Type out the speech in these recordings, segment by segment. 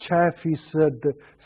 6%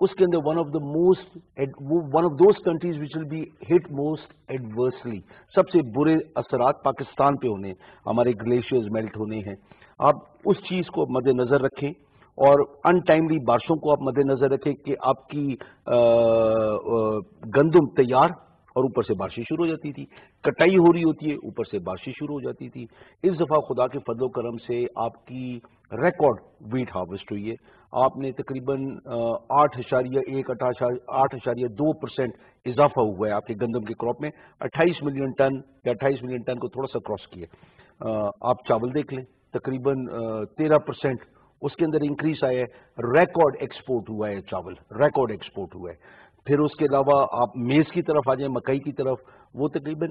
اس کے اندر one of those countries which will be hit most adversely, سب سے برے اثرات پاکستان پہ ہونے، ہمارے گلیشیئرز میلٹ ہونے ہیں. آپ اس چیز کو مد نظر رکھیں اور ان ٹائملی بارشوں کو آپ مد نظر رکھیں کہ آپ کی گندم تیار اور اوپر سے بارشیں شروع ہو جاتی تھی، کٹائی ہو رہی ہوتی ہے اوپر سے بارشیں شروع ہو جاتی تھی. اس دفعہ خدا کے فضل و کرم سے آپ کی ریکارڈ ویٹ ہارویسٹ ہوئی ہے. آپ نے تقریباً 8.2% اضافہ ہوا ہے آپ کے گندم کے کراپ میں، 28 ملین ٹن یا 28 ملین ٹن کو تھوڑا سا کراس کیا. آپ چاول دیکھ لیں تقریباً 13% اس کے اندر انکریز آیا ہے. ریکارڈ ایکسپورٹ ہوا ہے چاول، ریکارڈ ایکسپورٹ ہوا ہے. پھر اس کے علاوہ آپ میز کی طرف آ جائیں، مکئی کی طرف، وہ تقریباً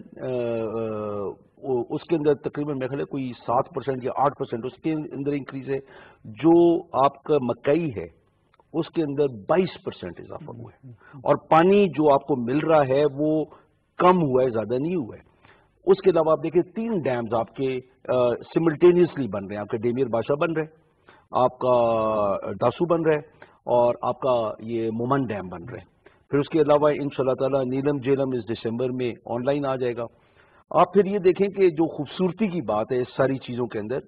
اس کے اندر تقریباً میرے خیال ہے کوئی 7% یا 8% اس کے اندر انکریز ہے. جو آپ کا مکئی ہے اس کے اندر 22% اضافہ ہوا ہے. اور پانی جو آپ کو مل رہا ہے وہ کم ہوا ہے، زیادہ نہیں ہوا ہے. اس کے علاوہ آپ دیکھیں 3 ڈیمز آپ کے سملٹینیسلی بن رہے ہیں. آپ کے ڈیمیر بادشاہ بن رہے ہیں، آپ کا ڈاسو بن رہا ہے، اور آپ کا یہ مومن ڈیم بن رہے ہیں. پھر اس کے علاوہ انشاءاللہ تعالی نیلم جیلم اس دسمبر میں آن لائن آ جائے گا. آپ پھر یہ دیکھیں کہ جو خوبصورتی کی بات ہے اس ساری چیزوں کے اندر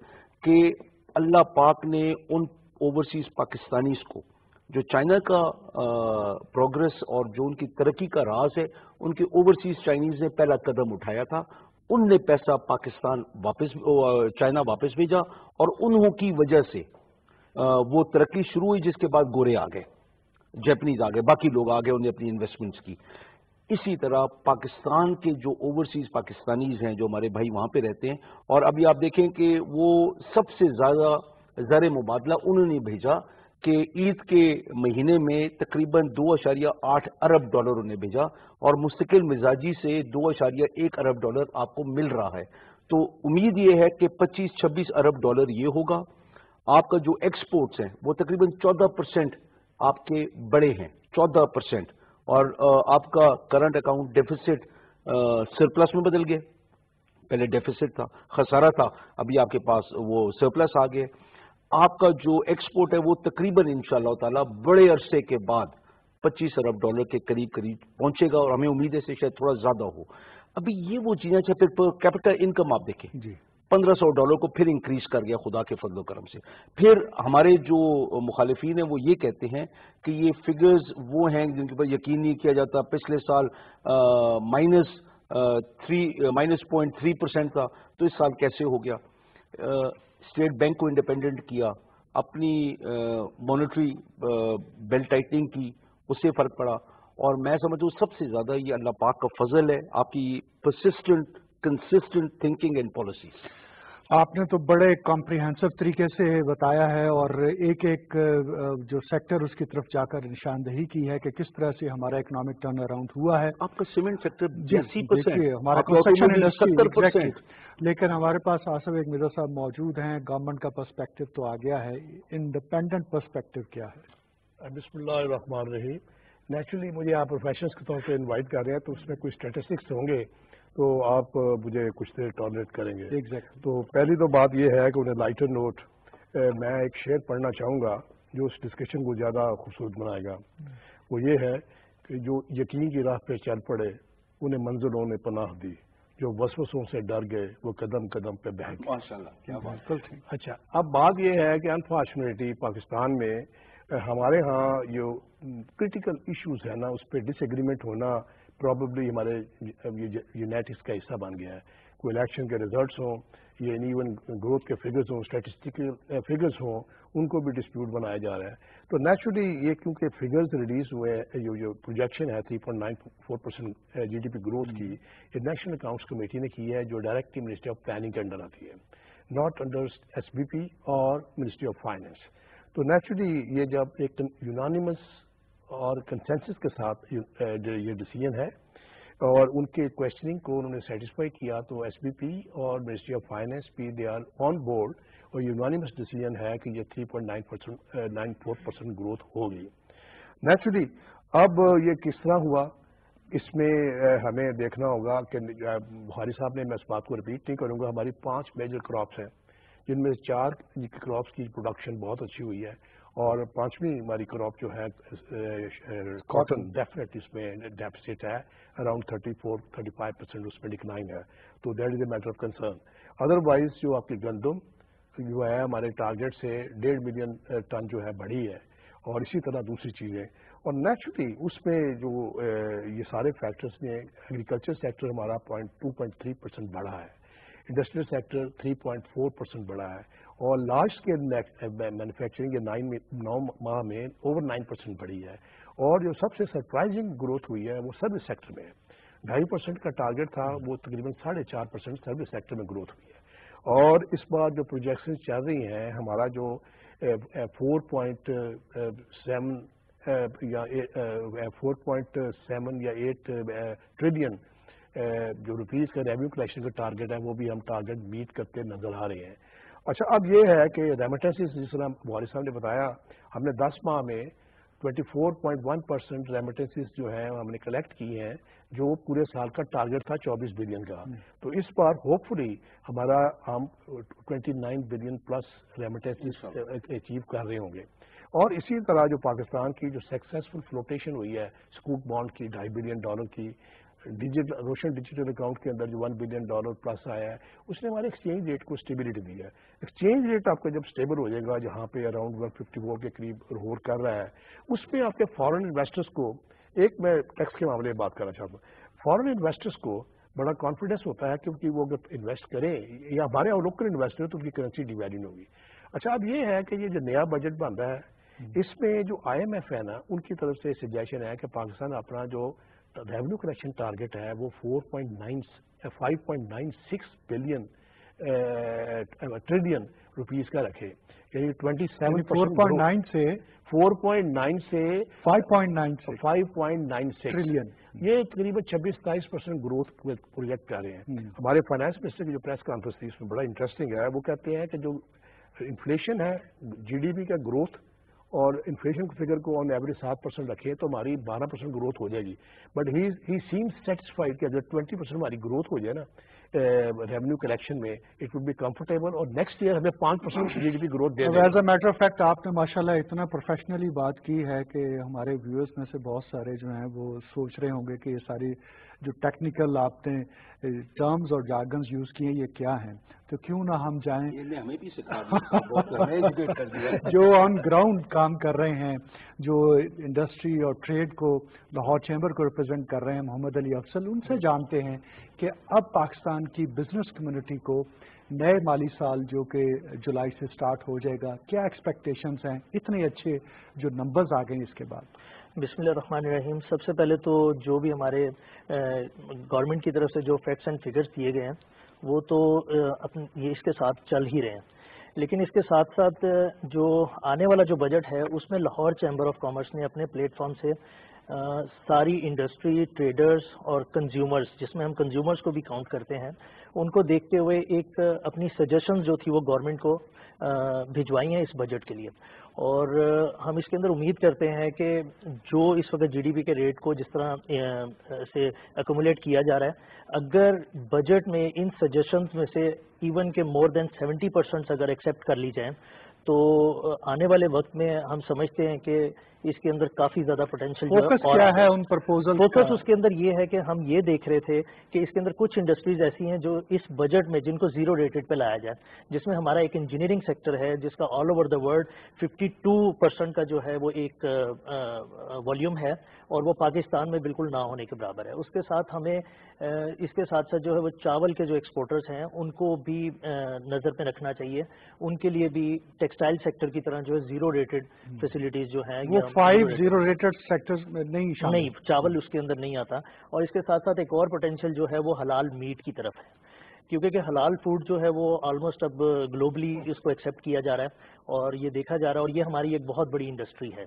کہ اللہ پاک نے ان اوورسیز پاکستانیز کو جو چائنا کا پروگرس اور جو ان کی ترقی کا راز ہے، ان کے اوورسیز چائنیز نے پہلا قدم اٹھایا تھا. ان نے پیسہ پاکستان چائنا واپس بھیجا اور انہوں کی وجہ سے وہ ترقی شروع ہوئی، جس کے بعد گورے آ گئے، جیپنیز آ گئے، باقی لوگ آ گئے، انہیں اپنی انویسٹمنٹس کی. اسی طرح پاکستان کے جو اوورسیز پاکستانیز ہیں جو ہمارے بھائی وہاں پہ رہتے ہیں، اور ابھی آپ دیکھیں کہ وہ سب سے زیادہ زر مبادلہ انہوں نے بھیجا کہ عید کے مہینے میں تقریباً 2.8 ارب ڈالر انہیں بھیجا، اور مستقل مزاجی سے 2.1 ارب ڈالر آپ کو مل رہا ہے. تو امید یہ ہے کہ 25-26 ارب ڈالر یہ ہوگا. آپ کا جو ایکسپورٹس ہیں وہ تقریباً 14% آپ کے بڑے ہیں، 14%. اور آپ کا کرنٹ اکاؤنٹ ڈیفیسٹ سرپلس میں بدل گئے. پہلے ڈیفیسٹ تھا، خسارہ تھا، ابھی آپ کے پاس وہ سرپلس آ گئے. آپ کا جو ایکسپورٹ ہے وہ تقریباً انشاءاللہ تعالی بڑے عرصے کے بعد 25 ارب ڈالر کے قریب پہنچے گا، اور ہمیں امید ہے سے شاید تھوڑا زیادہ ہو. ابھی یہ وہ چیزیں، پھر پر کیپٹا انکم آپ دیکھیں جی 1500 ڈالر کو پھر انکریز کر گیا خدا کے فضل و کرم سے. پھر ہمارے جو مخالفین ہیں وہ یہ کہتے ہیں کہ یہ فگرز وہ ہیں جن کے اوپر یقین نہیں کیا جاتا. پچھلے سال -0.3% تھا، تو اس سال کیسے ہو گیا؟ اسٹیٹ بینک کو انڈیپینڈنٹ کیا، اپنی مانیٹری بیلٹ ٹائٹننگ کی، اس سے فرق پڑا. اور میں سمجھتا ہوں سب سے زیادہ یہ اللہ پاک کا فضل ہے، آپ کی persistent consistent thinking and policies. آپ نے تو بڑے کمپریہنسو طریقے سے بتایا ہے، اور ایک ایک جو سیکٹر اس کی طرف جا کر نشاندہی کی ہے کہ کس طرح سے ہمارا اکنامک ٹرن اراؤنڈ ہوا ہے. آپ کا سیمنٹ سیکٹر جی 82%، دیکھیے ہمارا آپ کا کنسٹرکشن آٹوموبائل انڈسٹری 70%. لیکن ہمارے پاس آصف ایک مرزا صاحب موجود ہیں. گورنمنٹ کا پرسپیکٹو تو آ گیا ہے، انڈیپینڈنٹ پرسپیکٹو کیا ہے؟ بسم اللہ الرحمن الرحیم. نیچرلی مجھے آپ پروفیشنلس کے طور پہ انوائٹ کر رہے ہیں تو اس میں کچھ اسٹیٹسٹکس ہوں گے تو آپ مجھے کچھ دیر ٹالریٹ کریں گے. تو پہلی تو بات یہ ہے کہ انہیں لائٹر نوٹ میں ایک شعر پڑھنا چاہوں گا جو اس ڈسکشن کو زیادہ خوبصورت بنائے گا. وہ یہ ہے کہ جو یقین کی راہ پہ چل پڑے انہیں منزلوں نے پناہ دی، جو وسوسوں سے ڈر گئے وہ قدم قدم پہ بہہ گئے. ماشاءاللہ کیا بات. اچھا، اب بات یہ ہے کہ انفارچونیٹلی پاکستان میں ہمارے ہاں جو کرٹیکل ایشوز ہیں نا اس پہ ڈس ایگریمنٹ ہونا پرابیبلی ہمارے یونائٹس کا حصہ بن گیا ہے. کوئی الیکشن کے ریزلٹس ہوں یا ایون گروتھ کے فگرز ہوں، اسٹیٹسٹیکل فگرز ہوں، ان کو بھی ڈسپیوٹ بنایا جا رہا ہے. تو نیچرلی یہ کیونکہ فگرز ریلیز ہوئے ہیں، جو پروجیکشن ہے 3.94% جی ڈی پی گروتھ کی، یہ نیشنل اکاؤنٹس کمیٹی نے کی ہے جو ڈائریکٹلی منسٹری آف پلاننگ کے انڈر آتی ہے، not under S B P اور منسٹری آف فائنینس. تو نیچرلی یہ جب ایک یونانیمس اور کنسنسس کے ساتھ یہ ڈیسیژن ہے اور ان کے کوشچننگ کو انہوں نے سیٹسفائی کیا تو ایس بی پی اور منسٹری آف فائنینس بھی دے آر آن بورڈ، اور یونانیمس ڈیسیژن ہے کہ یہ 3.94% گروتھ ہوگی. نیچرلی اب یہ کس طرح ہوا اس میں ہمیں دیکھنا ہوگا کہ بخاری صاحب نے، میں اس بات کو ریپیٹ نہیں کروں گا، ہماری 5 میجر کراپس ہیں جن میں 4 کراپس کی پروڈکشن بہت اچھی ہوئی ہے اور پانچویں ہماری کراپ جو ہے کاٹن ڈیفینیٹ اس میں ڈیفیسٹ ہے اراؤنڈ 34-35% اس میں ڈکلائن ہے. تو that is a matter of concern. Otherwise جو آپ کی گندم جو ہے ہمارے ٹارگیٹ سے 1.5 ملین ٹن جو ہے بڑھی ہے, اور اسی طرح دوسری چیزیں. اور نیچرلی اس میں جو یہ سارے فیکٹرز نے ایگریکلچر سیکٹر ہمارا 2.3% بڑھا ہے, انڈسٹریل سیکٹر 3.4% بڑھا ہے, اور لارج اسکیل مینوفیکچرنگ یہ 9 ماہ میں اوور 9% بڑھی ہے. اور جو سب سے سرپرائزنگ گروتھ ہوئی ہے وہ سروس سیکٹر میں ہے. 2.5% کا ٹارگیٹ تھا, وہ تقریباً 4.5% سروس سیکٹر میں گروتھ ہوئی ہے. اور اس بار جو پروجیکشن چل رہی ہیں ہمارا جو 4.7 یا 4.7 یا 8 ٹریلین جو روپیز کا ریونیو کلیکشن کا ٹارگیٹ ہے وہ بھی ہم ٹارگیٹ میٹ کرتے نظر آ رہے ہیں. اچھا, اب یہ ہے کہ ریمیٹنسز جس طرح وارث صاحب نے بتایا, ہم نے 10 ماہ میں 24.1% ریمیٹنسز جو ہیں ہم نے کلیکٹ کی ہیں, جو پورے سال کا ٹارگیٹ تھا 24 بلین کا. تو اس بار ہوپ فلی ہمارا ہم 29 بلین پلس ریمیٹنسز اچیو کر رہے ہوں گے. اور اسی طرح جو پاکستان کی جو سکسیسفل فلوٹیشن ہوئی ہے سکوک بانڈ کی $2.5 بلین کی, روشن ڈیجیٹل اکاؤنٹ کے اندر جو $1 بلین پلس آیا ہے, اس نے ہمارے ایکسچینج ریٹ کو اسٹیبلٹی دی ہے. ایکسچینج ریٹ آپ کا جب اسٹیبل ہو جائے گا, جہاں پہ اراؤنڈ 154 کے قریب رہور کر رہا ہے, اس میں آپ کے فارن انویسٹرز کو, ایک میں ٹیکس کے معاملے میں بات کرنا چاہتا ہوں, فارن انویسٹرز کو بڑا کانفیڈنس ہوتا ہے کیونکہ وہ اگر انویسٹ کریں یا ہمارے اور لوکل انویسٹر تو ان کی کرنسی ڈی ویلیو ہوگی. اچھا, اب یہ ہے کہ یہ جو نیا بجٹ بن رہا ہے اس میں جو IMF ہے نا, ان کی طرف سے سجیشن ہے کہ پاکستان اپنا جو ریونیو کلیکشن ٹارگیٹ ہے وہ 5.96 بلین ٹریلین روپیز کا رکھے, یعنی 4.9 سے 4.9 سے 5.96 ٹریلین, یہ تقریباً 26-27% گروتھ پروجیکٹ کر رہے ہیں. ہمارے فائنانس منسٹر کی جو پریس کانفرنس تھی اس میں بڑا انٹرسٹنگ ہے, وہ کہتے ہیں کہ جو انفلیشن ہے GDP کا گروتھ اور انفلیشن فگر کو آن ایوریج 7% رکھے تو ہماری 12% گروتھ ہو جائے گی. بٹ ہی سیمز سیٹسفائڈ کہ اگر 20% ہماری گروتھ ہو جائے نا ریونیو کلیکشن میں, اٹ وڈ بی کمفرٹیبل, اور نیکسٹ ایئر ہمیں 5% GDP گروتھ دے دیں. As a matter of fact آپ نے ماشاءاللہ اتنا پروفیشنلی بات کی ہے کہ ہمارے ویورز میں سے بہت سارے جو ہیں وہ سوچ رہے ہوں گے کہ یہ ساری جو ٹیکنیکل آپ نے ٹرمز اور جارگنز یوز کیے یہ کیا ہیں, تو کیوں نہ ہم جائیں ہمیں بھی سکھا دیا جو آن گراؤنڈ کام کر رہے ہیں, جو انڈسٹری اور ٹریڈ کو لاہور چیمبر کو ریپرزینٹ کر رہے ہیں, محمد علی افضل, ان سے جانتے ہیں کہ اب پاکستان کی بزنس کمیونٹی کو نئے مالی سال جو کہ جولائی سے سٹارٹ ہو جائے گا, کیا ایکسپیکٹیشنز ہیں, اتنے اچھے جو نمبرز آ گئے ہیں اس کے بعد. بسم اللہ الرحمن الرحیم. سب سے پہلے تو جو بھی ہمارے گورنمنٹ کی طرف سے جو فیکٹس اینڈ فگرز دیے گئے ہیں وہ تو یہ اس کے ساتھ چل ہی رہے ہیں, لیکن اس کے ساتھ ساتھ جو آنے والا جو بجٹ ہے اس میں لاہور چیمبر آف کامرس نے اپنے پلیٹ فارم سے ساری انڈسٹری, ٹریڈرز اور کنزیومرز, جس میں ہم کنزیومرز کو بھی کاؤنٹ کرتے ہیں, ان کو دیکھتے ہوئے ایک اپنی سجیشنز جو تھی وہ گورنمنٹ کو بھجوائی ہیں اس بجٹ کے لیے. اور ہم اس کے اندر امید کرتے ہیں کہ جو اس وقت GDP کے ریٹ کو جس طرح سے ایکومولیٹ کیا جا رہا ہے, اگر بجٹ میں ان سجیشنز میں سے ایون کہ مور دین 70% اگر ایکسیپٹ کر لی جائیں تو آنے والے وقت میں ہم سمجھتے ہیں کہ اس کے اندر کافی زیادہ پوٹینشیل فوکس کیا ہے ان پرپوزل؟ فوکس اس کے اندر یہ ہے کہ ہم یہ دیکھ رہے تھے کہ اس کے اندر کچھ انڈسٹریز ایسی ہیں جو اس بجٹ میں جن کو زیرو ریٹڈ پہ لایا جائے, جس میں ہمارا ایک انجینئرنگ سیکٹر ہے جس کا آل اوور دا ورلڈ 52% کا جو ہے وہ ایک والیوم ہے, اور وہ پاکستان میں بالکل نہ ہونے کے برابر ہے. اس کے ساتھ ہمیں اس کے ساتھ ساتھ جو ہے وہ چاول کے جو ایکسپورٹرز ہیں ان کو بھی نظر پہ رکھنا چاہیے, ان کے لیے بھی ٹیکسٹائل سیکٹر کی طرح جو ہے زیرو ریٹڈ فیسلٹیز جو ہیں, وہ 5 زیرو ریٹڈ سیکٹرز میں نہیں چاول اس کے اندر نہیں آتا. اور اس کے ساتھ ساتھ ایک اور پوٹینشیل جو ہے وہ حلال میٹ کی طرف ہے, کیونکہ کہ حلال فوڈ جو ہے وہ آلموسٹ اب گلوبلی اس کو ایکسیپٹ کیا جا رہا ہے اور یہ دیکھا جا رہا ہے, اور یہ ہماری ایک بہت بڑی انڈسٹری ہے.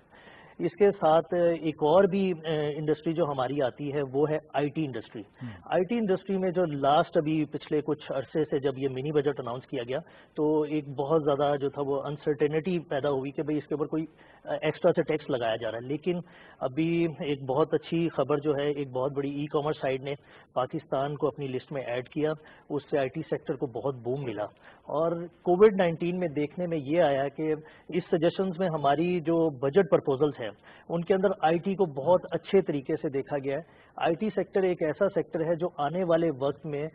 اس کے ساتھ ایک اور بھی انڈسٹری جو ہماری آتی ہے وہ ہے I T industry. I T industry میں جو لاسٹ ابھی پچھلے کچھ عرصے سے جب یہ منی بجٹ اناؤنس کیا گیا تو ایک بہت زیادہ جو تھا وہ انسرٹینٹی پیدا ہوئی کہ بھئی اس کے اوپر کوئی ایکسٹرا سے ٹیکس لگایا جا رہا ہے. لیکن ابھی ایک بہت اچھی خبر جو ہے ایک بہت بڑی ای کامرس سائٹ نے پاکستان کو اپنی لسٹ میں ایڈ کیا, اس سے آئی ٹی سیکٹر کو بہت بوم ملا. اور کووڈ-19 میں دیکھنے میں یہ آیا کہ اس سجیشنز میں ہماری جو بجٹ پرپوزلز ہیں ان کے اندر آئی ٹی کو بہت اچھے طریقے سے دیکھا گیا ہے. آئی ٹی سیکٹر ایک ایسا سیکٹر ہے جو آنے والے وقت میں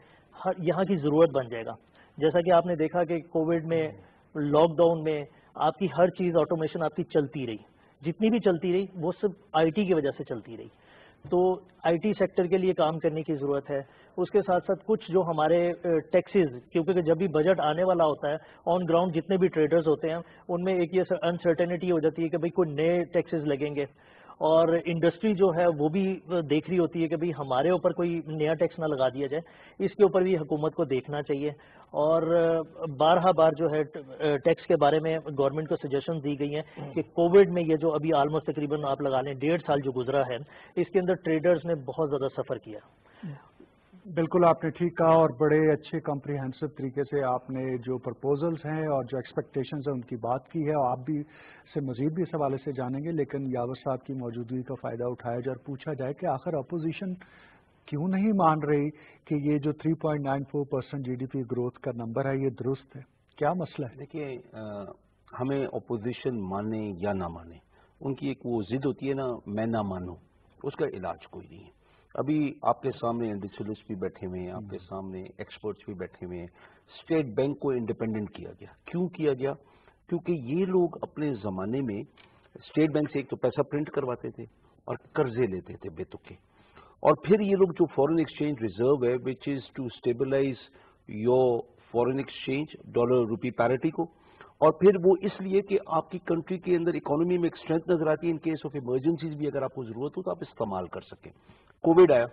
یہاں کی ضرورت بن جائے گا. جیسا کہ آپ نے دیکھا کہ کووڈ میں لاک ڈاؤن میں آپ کی ہر چیز آٹومیشن آپ کی چلتی رہی, جتنی بھی چلتی رہی وہ سب آئی ٹی کی وجہ سے چلتی رہی. تو آئی ٹی سیکٹر کے لیے کام کرنے کی ضرورت ہے. اس کے ساتھ ساتھ کچھ جو ہمارے ٹیکسز, کیونکہ جب بھی بجٹ آنے والا ہوتا ہے آن گراؤنڈ جتنے بھی ٹریڈرز ہوتے ہیں ان میں ایک یہ انسرٹینٹی ہو جاتی ہے کہ بھئی کوئی نئے ٹیکسز لگیں گے, اور انڈسٹری جو ہے وہ بھی دیکھ رہی ہوتی ہے کہ بھئی ہمارے اوپر کوئی نیا ٹیکس نہ لگا دیا جائے. اس کے اوپر بھی حکومت کو دیکھنا چاہیے. اور بارہا بار جو ہے ٹیکس کے بارے میں گورنمنٹ کو سجیشن دی گئی ہیں کہ کووڈ میں یہ جو ابھی آلموسٹ تقریباً آپ لگا لیں 1.5 سال جو گزرا ہے اس کے اندر ٹریڈرز نے بہت زیادہ سفر کیا. بالکل آپ نے ٹھیک کہا, اور بڑے اچھے کمپریہنسو طریقے سے آپ نے جو پرپوزلز ہیں اور جو ایکسپیکٹیشنز ہیں ان کی بات کی ہے, اور آپ بھی سے مزید بھی اس حوالے سے جانیں گے. لیکن یاور صاحب کی موجودگی کا فائدہ اٹھایا جائے اور پوچھا جائے کہ آخر اپوزیشن کیوں نہیں مان رہی کہ یہ جو 3.94% جی ڈی پی گروتھ کا نمبر ہے یہ درست ہے؟ کیا مسئلہ ہے؟ دیکھیے, ہمیں اپوزیشن مانے یا نہ مانے, ان کی ایک وہ ضد ہوتی ہے نا, میں نہ مانوں, اس کا علاج کوئی نہیں ہے. ابھی آپ کے سامنے انڈسٹریلسٹ بھی بیٹھے ہوئے ہیں, آپ کے سامنے ایکسپرٹس بھی بیٹھے ہوئے ہیں. اسٹیٹ بینک کو انڈیپینڈنٹ کیا گیا. کیوں کیا گیا؟ کیونکہ یہ لوگ اپنے زمانے میں اسٹیٹ بینک سے ایک تو پیسہ پرنٹ کرواتے تھے اور قرضے لیتے تھے بے تکے, اور پھر یہ لوگ جو فورن ایکسچینج ریزرو ہے which is to stabilize your foreign exchange dollar rupee parity کو, اور پھر وہ اس لیے کہ آپ کی کنٹری کے اندر اکانومی میں ایک اسٹرینتھ نظر آتی ہے, ان کیس آف ایمرجنسیز بھی اگر آپ کو ضرورت ہو تو آپ استعمال کر سکیں. کووڈ آیا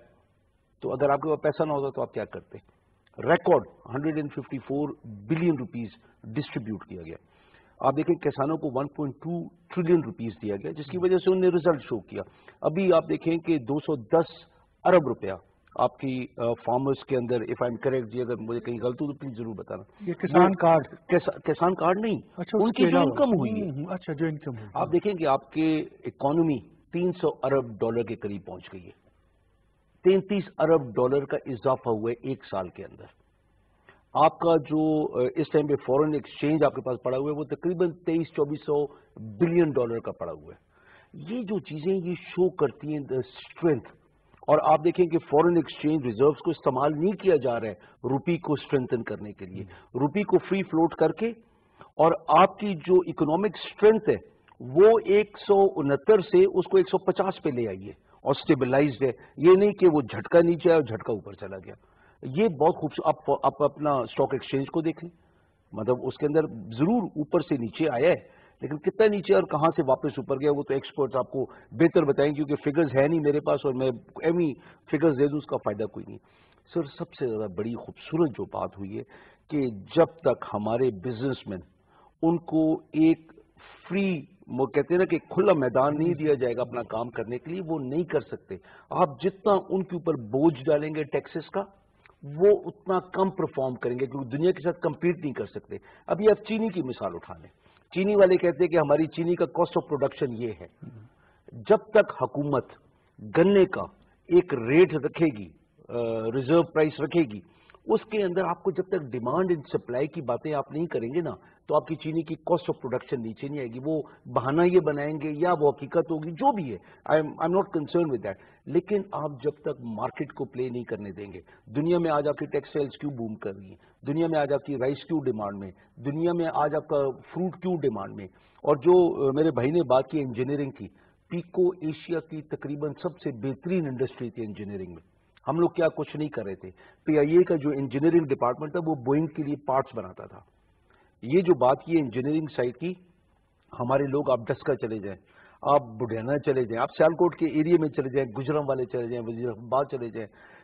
تو اگر آپ کے پاس پیسہ نہ ہوتا تو آپ کیا کرتے؟ ریکارڈ 154 بلین روپیز ڈسٹریبیوٹ کیا گیا. آپ دیکھیں کسانوں کو 1.2 ٹریلین روپیز دیا گیا, جس کی وجہ سے انہوں نے ریزلٹ شو کیا. ابھی آپ دیکھیں کہ 210 ارب روپیہ آپ کی فارمرز کے اندر, اف آئی ایم کریکٹ جی, اگر مجھے کہیں غلط ہو تو پلیز ضرور بتانا. یہ کسان کارڈ, کسان کارڈ نہیں, ان کی جو انکم ہوئی ہے. اچھا, جو انکم ہوئی, آپ دیکھیں کہ آپ کے اکانومی 300 ارب ڈالر کے قریب پہنچ گئی ہے. 33 ارب ڈالر کا اضافہ ہوا ہے ایک سال کے اندر. آپ کا جو اس ٹائم پہ فورن ایکسچینج آپ کے پاس پڑا ہوا ہے وہ تقریباً 2300-2400 بلین ڈالر کا پڑا ہوا ہے. یہ جو چیزیں یہ شو کرتی ہیں دا اسٹرینتھ. اور آپ دیکھیں کہ فورن ایکسچینج ریزروز کو استعمال نہیں کیا جا رہا ہے روپی کو اسٹرینتھن کرنے کے لیے. روپی کو فری فلوٹ کر کے, اور آپ کی جو اکنامک اسٹرینتھ ہے وہ 169 سے اس کو 150 پہ لے آئیے اور اسٹیبلائزڈ ہے. یہ نہیں کہ وہ جھٹکا نیچے آیا اور جھٹکا اوپر چلا گیا. یہ بہت خوبصورت. آپ اپنا اسٹاک ایکسچینج کو دیکھ لیں, مطلب اس کے اندر ضرور اوپر سے نیچے آیا ہے, لیکن کتنا نیچے اور کہاں سے واپس اوپر گیا وہ تو ایکسپرٹس آپ کو بہتر بتائیں, کیونکہ فگرز ہے نہیں میرے پاس اور میں ایوی فگرز دے دوں اس کا فائدہ کوئی نہیں. سر, سب سے زیادہ بڑی خوبصورت جو بات ہوئی ہے کہ جب تک ہمارے بزنس مین ان کو ایک فری, وہ کہتے ہیں نا کہ کھلا میدان نہیں دیا جائے گا اپنا کام کرنے کے لیے, وہ نہیں کر سکتے. آپ جتنا ان کے اوپر بوجھ ڈالیں گے ٹیکسز کا وہ اتنا کم پرفارم کریں گے, کیونکہ دنیا کے ساتھ کمپیٹ نہیں کر سکتے. ابھی آپ چینی کی مثال اٹھا لیں, چینی والے کہتے ہیں کہ ہماری چینی کا کاسٹ آف پروڈکشن یہ ہے. جب تک حکومت گنے کا ایک ریٹ رکھے گی, ریزرو پرائس رکھے گی, اس کے اندر آپ کو جب تک ڈیمانڈ اینڈ سپلائی کی باتیں آپ نہیں کریں گے نا تو آپ کی چینی کی کاسٹ آف پروڈکشن نیچے نہیں آئے گی. وہ بہانہ یہ بنائیں گے یا وہ حقیقت ہوگی جو بھی ہے, I am not concern with that. لیکن آپ جب تک مارکیٹ کو پلے نہیں کرنے دیں گے, دنیا میں آج آپ کی ٹیکسٹائلز کیوں بوم کر رہی ہیں, دنیا میں آج آپ کی رائس کیوں ڈیمانڈ میں, دنیا میں آج آپ کا فروٹ کیوں ڈیمانڈ میں. اور جو میرے بھائی نے بات کی انجینئرنگ کی, پیکو ایشیا کی تقریباً سب سے بہترین انڈسٹری تھی انجینئرنگ میں. ہم لوگ کیا کچھ نہیں کر رہے تھے. پی آئی اے کا جو انجینئرنگ ڈپارٹمنٹ تھا وہ بوئنگ کے لیے پارٹس بناتا تھا. یہ جو بات کی ہے انجینئرنگ سائٹ کی, ہمارے لوگ آپ ڈسکا چلے جائیں, آپ بڈھانا چلے جائیں, آپ سیالکوٹ کے ایریے میں چلے جائیں, گجرام والے چلے جائیں, وزیر آباد چلے جائیں,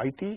IT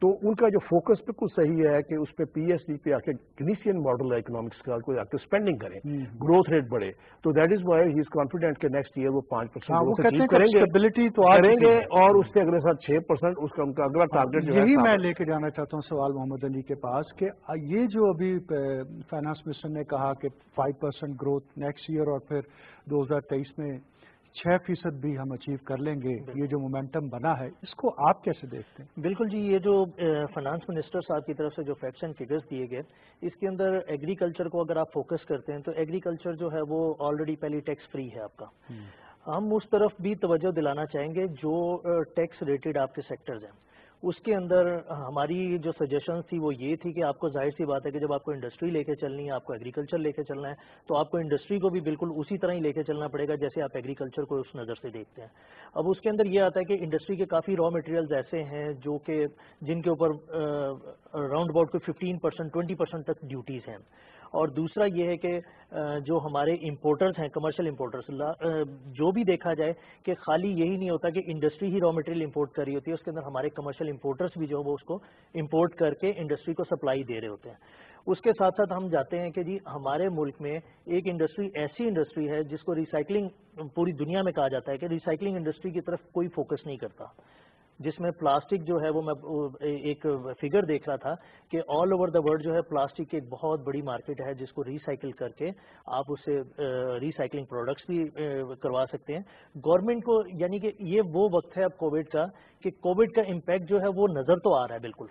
تو ان کا جو فوکس بالکل صحیح ہے کہ اس پہ پی ایس ڈی پہ آ کے کنیشین ماڈل ہے اکنامکس کا، کوئی آ کے اسپینڈنگ کریں، گروتھ ریٹ بڑھے. تو that is why he is confident کہ نیکسٹ ایئر وہ 5% گروتھ اچیو کریں گے اور اس کے اگلے ساتھ 6% اس کا ان کا اگلا ٹارگیٹ جو ہے. یہی میں لے کے جانا چاہتا ہوں سوال محمد علی کے پاس کہ یہ جو ابھی فائنانس منسٹر نے کہا کہ 5% گروتھ نیکسٹ ایئر اور پھر 2023 میں 6% بھی ہم اچیو کر لیں گے، یہ جو مومنٹم بنا ہے اس کو آپ کیسے دیکھتے ہیں؟ بالکل جی، یہ جو فائنانس منسٹر صاحب کی طرف سے جو فیکٹس اینڈ فگرز دیے گئے، اس کے اندر ایگریکلچر کو اگر آپ فوکس کرتے ہیں تو ایگریکلچر جو ہے وہ آلریڈی پہلی ٹیکس فری ہے آپ کا. ہم اس طرف بھی توجہ دلانا چاہیں گے جو ٹیکس ریلیٹڈ آپ کے سیکٹرز ہیں. اس کے اندر ہماری جو سجیشنز تھی وہ یہ تھی کہ آپ کو ظاہر سی بات ہے کہ جب آپ کو انڈسٹری لے کے چلنی ہے، آپ کو ایگریکلچر لے کے چلنا ہے، تو آپ کو انڈسٹری کو بھی بالکل اسی طرح ہی لے کے چلنا پڑے گا جیسے آپ ایگریکلچر کو اس نظر سے دیکھتے ہیں. اب اس کے اندر یہ آتا ہے کہ انڈسٹری کے کافی را مٹیریلز ایسے ہیں جو کہ جن کے اوپر راؤنڈ اباؤٹ کوئی 15% 20% تک ڈیوٹیز ہیں. اور دوسرا یہ ہے کہ جو ہمارے امپورٹرز ہیں، کمرشل امپورٹرز، جو بھی دیکھا جائے کہ خالی یہی نہیں ہوتا کہ انڈسٹری ہی را مٹیریل امپورٹ کر رہی ہوتی ہے، اس کے اندر ہمارے کمرشل امپورٹرز بھی جو وہ اس کو امپورٹ کر کے انڈسٹری کو سپلائی دے رہے ہوتے ہیں. اس کے ساتھ ساتھ ہم جاتے ہیں کہ جی ہمارے ملک میں ایک انڈسٹری ایسی انڈسٹری ہے جس کو ریسائکلنگ پوری دنیا میں کہا جاتا ہے کہ ریسائکلنگ انڈسٹری کی طرف کوئی فوکس نہیں کرتا، جس میں پلاسٹک جو ہے وہ میں ایک فگر دیکھ رہا تھا کہ آل اوور دا ورلڈ جو ہے پلاسٹک کی ایک بہت بڑی مارکیٹ ہے جس کو ریسائکل کر کے آپ اس سے ریسائکلنگ پروڈکٹس بھی کروا سکتے ہیں. گورنمنٹ کو یعنی کہ یہ وہ وقت ہے اب کووڈ کا کہ کووڈ کا امپیکٹ جو ہے وہ نظر تو آ رہا ہے بالکل،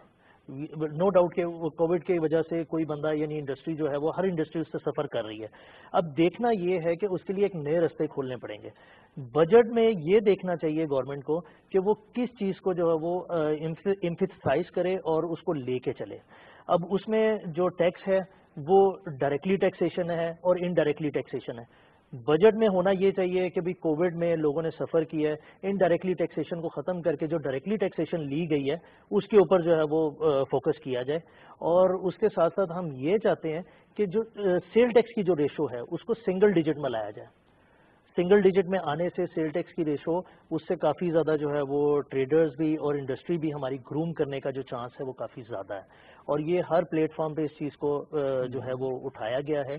نو ڈاؤٹ کہ کووڈ کی وجہ سے کوئی بندہ یعنی انڈسٹری جو ہے وہ ہر انڈسٹری اس سے سفر کر رہی ہے. اب دیکھنا یہ ہے کہ اس کے لیے ایک نئے رستے کھولنے پڑیں گے. بجٹ میں یہ دیکھنا چاہیے گورنمنٹ کو کہ وہ کس چیز کو جو ہے وہ ایمفیسائز کرے اور اس کو لے کے چلے. اب اس میں جو ٹیکس ہے وہ ڈائریکٹلی ٹیکسیشن ہے اور انڈائریکٹلی ٹیکسیشن ہے. بجٹ میں ہونا یہ چاہیے کہ بھی کووڈ میں لوگوں نے سفر کیا ہے، انڈائریکٹلی ٹیکسیشن کو ختم کر کے جو ڈائریکٹلی ٹیکسیشن لی گئی ہے اس کے اوپر جو ہے وہ فوکس کیا جائے. اور اس کے ساتھ ساتھ ہم یہ چاہتے ہیں کہ جو سیل ٹیکس کی جو ریشو ہے اس کو سنگل ڈیجٹ میں لایا جائے. سنگل ڈیجٹ میں آنے سے سیل ٹیکس کی ریشو اس سے کافی زیادہ جو ہے وہ ٹریڈرز بھی اور انڈسٹری بھی ہماری گروم کرنے کا جو چانس ہے وہ کافی زیادہ ہے. اور یہ ہر پلیٹ فارم پہ اس چیز کو جو ہے وہ اٹھایا گیا ہے.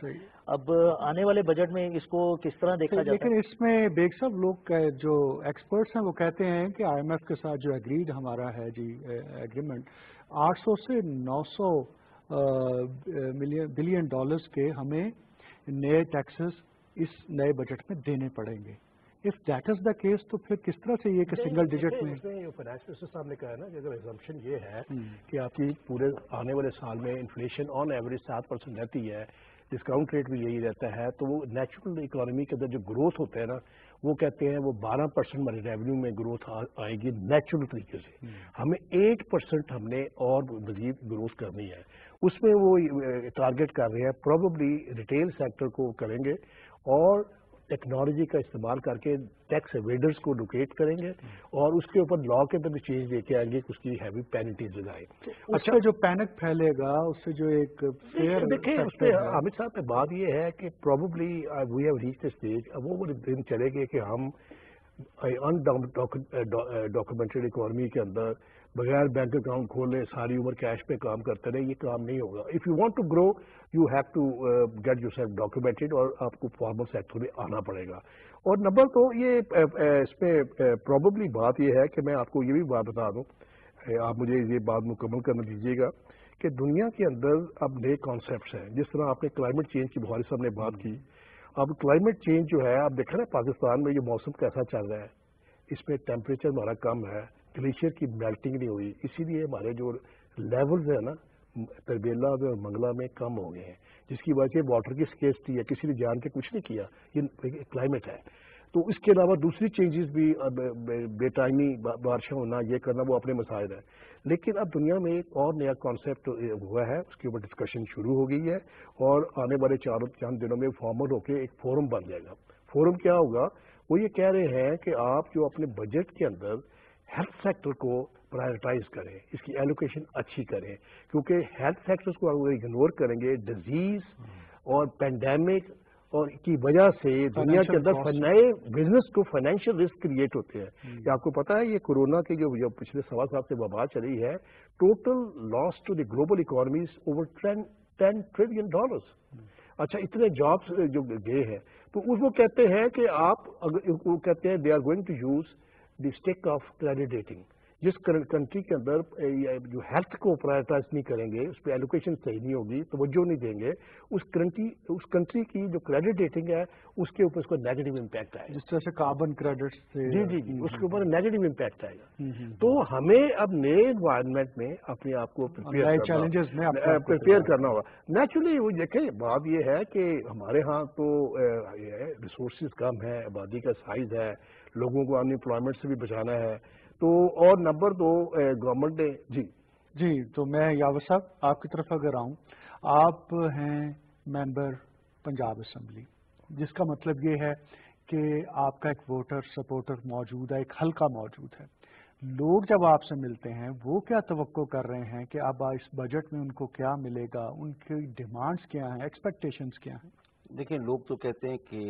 اب آنے والے بجٹ میں اس کو کس طرح دیکھا جاتا ہے؟ لیکن اس میں بیگ صاحب لوگ جو ایکسپرٹس ہیں وہ کہتے ہیں کہ آئی ایم ایف کے ساتھ جو ایگریڈ ہمارا ہے جی ایگریمنٹ 800 سے 900 بلین ڈالرز کے ہمیں نئے ٹیکسز اس نئے بجٹ میں دینے پڑیں گے. If that is the case تو پھر کس طرح سے یہ کہ سنگل ڈیجٹ میں فائنانس منسٹر صاحب نے کہا ہے نا کہ اگر ایگزمپشن یہ ہے کہ آپ کی پورے آنے والے سال میں انفلیشن آن ایوریج 7% رہتی ہے، ڈسکاؤنٹ ریٹ بھی یہی رہتا ہے، تو وہ نیچرل اکانومی کے اندر جو گروتھ ہوتا ہے نا وہ کہتے ہیں وہ 12% ہمارے ریونیو میں گروتھ آئے گی نیچرل طریقے سے. ہمیں 8% ہم نے اور مزید گروتھ کرنی ہے. اس میں وہ ٹارگیٹ کر رہے ہیں پروبیبلی ریٹیل سیکٹر کو کریں گے اور ٹیکنالوجی کا استعمال کر کے ٹیکس ایویڈرز کو لوکیٹ کریں گے اور اس کے اوپر لا کے اندر بھی چینج لے کے آئیں گے کہ اس کی ہیوی پینلٹیز لگائیں. اچھا جو پینک پھیلے گا اس سے جو ایک فیئر دیکھیں اس پہ حامد صاحب پہ بات یہ ہے کہ probably we have reach stage اب وہ دن چلے گئے کہ ہم ان ڈاکومنٹڈ اکانومی کے اندر بغیر بینک اکاؤنٹ کھولے ساری عمر کیش پہ کام کرتے رہے. یہ کام نہیں ہوگا. If you want to grow you have to get yourself documented اور آپ کو فارمل سیکٹر میں آنا پڑے گا. اور نمبر تو یہ اس میں پروبیبلی بات یہ ہے کہ میں آپ کو یہ بھی بات بتا دوں، آپ مجھے یہ بات مکمل کرنے دیجیے گا کہ دنیا کے اندر اب نئے کانسیپٹس ہیں. جس طرح آپ نے کلائمیٹ چینج کی بخاری صاحب نے بات کی، اب کلائمیٹ چینج جو ہے آپ دیکھیں نا پاکستان میں یہ موسم کیسا چل رہا ہے، اس میں ٹیمپریچر ہمارا کم ہے، گلیشیئر کی میلٹنگ نہیں ہوئی، اسی لیے ہمارے جو لیولز ہیں نا تربیلا میں اور منگلا میں کم ہو گئے ہیں، جس کی وجہ سے واٹر کی اسکیسٹی ہے. کسی نے جان کے کچھ نہیں کیا، یہ کلائمیٹ ہے. تو اس کے علاوہ دوسری چینجز بھی بے ٹائمی بارشیں ہونا یہ کرنا وہ اپنے مسائل ہیں. لیکن اب دنیا میں ایک اور نیا کانسیپٹ ہوا ہے، اس کے اوپر ڈسکشن شروع ہو گئی ہے اور آنے والے چند دنوں میں فارمل ہو کے ایک فورم بن جائے گا. فورم کیا ہوگا؟ وہ یہ کہہ رہے ہیں کہ آپ جو اپنے بجٹ کے اندر ہیلتھ سیکٹر کو پرائرٹائز کریں، اس کی ایلوکیشن اچھی کریں، کیونکہ ہیلتھ سیکٹرز کو اگر اگنور کریں گے ڈیزیز اور پینڈیمک اور کی وجہ سے دنیا کے اندر نئے بزنس کو فائنینشیل رسک کریٹ ہوتے ہیں. کہ آپ کو پتا ہے یہ کورونا کے جو پچھلے 1.25 سال سے وبا چلی ہے, total loss to the global economies over $10 trillion. اچھا, اتنے جابس جو گئے ہیں, تو اس کو کہتے ہیں کہ آپ وہ کہتے ہیں they are going to use the stick of credit rating. جس کنٹری کے اندر جو ہیلتھ کو پرائرٹائز نہیں کریں گے, اس پہ ایلوکیشن صحیح نہیں ہوگی, توجہ نہیں دیں گے, اس کنٹری کی جو کریڈٹ ریٹنگ ہے اس کے اوپر اس کو نیگیٹو امپیکٹ آئے گا. جس طرح سے کاربن کریڈٹ سے جی اس کے اوپر نیگیٹو امپیکٹ آئے گا. تو ہمیں اب نئے انوائرمنٹ میں اپنے آپ کو پریپیئر کرنا ہوگا. نیچرلی وہ دیکھیں, بات یہ ہے کہ ہمارے ہاں تو ریسورسز کم ہے, آبادی کا سائز ہے, لوگوں کو ان امپلائمنٹ سے بھی بچانا ہے. تو اور نمبر 2 گورنمنٹ نے جی تو میں یاور صاحب آپ کی طرف اگر آؤں, آپ ہیں ممبر پنجاب اسمبلی, جس کا مطلب یہ ہے کہ آپ کا ایک ووٹر سپورٹر موجود ہے, ایک حلقہ موجود ہے. لوگ جب آپ سے ملتے ہیں وہ کیا توقع کر رہے ہیں کہ اب اس بجٹ میں ان کو کیا ملے گا, ان کی ڈیمانڈز کیا ہیں, ایکسپیکٹیشنز کیا ہیں؟ دیکھیں, لوگ تو کہتے ہیں کہ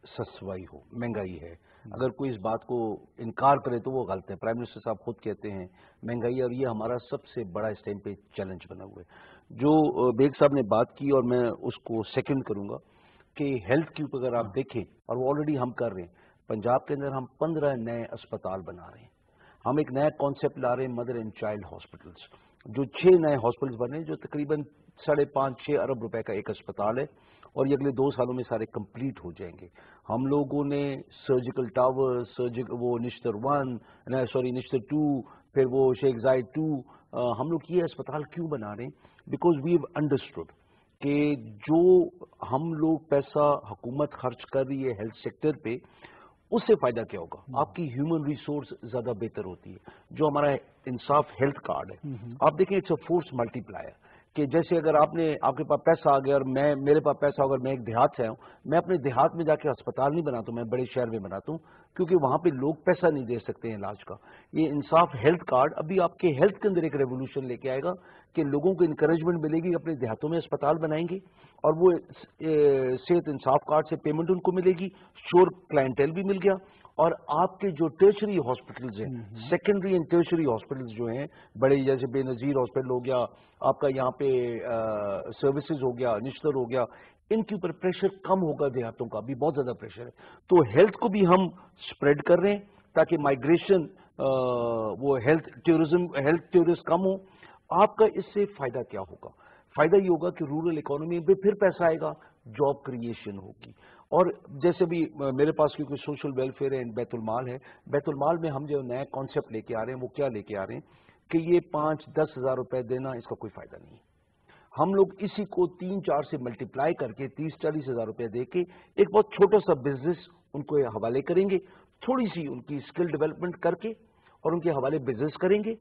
سسوائی ہو, مہنگائی ہے. اگر کوئی اس بات کو انکار کرے تو وہ غلط ہے. پرائم منسٹر صاحب خود کہتے ہیں مہنگائی, اور یہ ہمارا سب سے بڑا اس ٹائم پہ چیلنج بنا ہوا ہے. جو بیگ صاحب نے بات کی اور میں اس کو سیکنڈ کروں گا کہ ہیلتھ کے اوپر اگر آپ دیکھیں, اور وہ آلریڈی ہم کر رہے ہیں, پنجاب کے اندر ہم 15 نئے اسپتال بنا رہے ہیں. ہم ایک نیا کانسیپٹ لا رہے ہیں مدر اینڈ چائلڈ ہاسپٹلس, جو 6 نئے ہاسپٹلس بنے ہیں, جو تقریباً 5.5-6 ارب روپے کا ایک اسپتال ہے, اور یہ اگلے 2 سالوں میں سارے کمپلیٹ ہو جائیں گے. ہم لوگوں نے سرجیکل ٹاور, وہ نشتر 2, پھر وہ شیخ زائد 2, ہم لوگ یہ اسپتال کیوں بنا رہے ہیں؟ بیکاز وی ہیو انڈرسٹوڈ کہ جو ہم لوگ پیسہ حکومت خرچ کر رہی ہے ہیلتھ سیکٹر پہ, اس سے فائدہ کیا ہوگا؟ آپ کی ہیومن ریسورس زیادہ بہتر ہوتی ہے. جو ہمارا انصاف ہیلتھ کارڈ ہے, آپ دیکھیں اٹس اے فورس ملٹی پلائر. کہ جیسے اگر آپ کے پاس پیسہ آ گیا اور میرے پاس پیسہ ہوگا, میں ایک دیہات سے آیا ہوں, میں اپنے دیہات میں جا کے اسپتال نہیں بناتا ہوں, میں بڑے شہر میں بناتا ہوں, کیونکہ وہاں پہ لوگ پیسہ نہیں دے سکتے ہیں علاج کا. یہ انصاف ہیلتھ کارڈ ابھی آپ کے ہیلتھ کے اندر ایک ریولوشن لے کے آئے گا کہ لوگوں کو انکریجمنٹ ملے گی, اپنے دیہاتوں میں اسپتال بنائیں گے, اور وہ صحت انصاف کارڈ سے پیمنٹ ان کو ملے گی, شور کلائنٹیل بھی مل گیا. اور آپ کے جو ٹرشری ہاسپٹلز ہیں, سیکنڈری اینڈ ٹرشری ہاسپٹلز جو ہیں بڑے, جیسے بے نظیر ہاسپٹل ہو گیا, آپ کا یہاں پہ سروسز ہو گیا, نشتر ہو گیا, ان کے اوپر پریشر کم ہوگا. دیہاتوں کا بھی بہت زیادہ پریشر ہے. تو ہیلتھ کو بھی ہم سپریڈ کر رہے ہیں تاکہ مائگریشن, وہ ہیلتھ ٹورزم کم ہو. آپ کا اس سے فائدہ کیا ہوگا؟ فائدہ یہ ہوگا کہ رورل اکانومی میں پھر پیسہ آئے گا, جاب کریشن ہوگی. اور جیسے بھی میرے پاس کیونکہ سوشل ویلفیئر ہے, بیت المال ہے, بیت المال میں ہم جو نیا کانسیپٹ لے کے آ رہے ہیں وہ کیا لے کے آ رہے ہیں کہ یہ 5-10 ہزار روپے دینا, اس کا کوئی فائدہ نہیں ہے. ہم لوگ اسی کو 3-4 سے ملٹیپلائی کر کے 30-40 ہزار روپے دے کے ایک بہت چھوٹا سا بزنس ان کو حوالے کریں گے, تھوڑی سی ان کی اسکل ڈیولپمنٹ کر کے, اور ان کے حوالے بزنس کریں گے.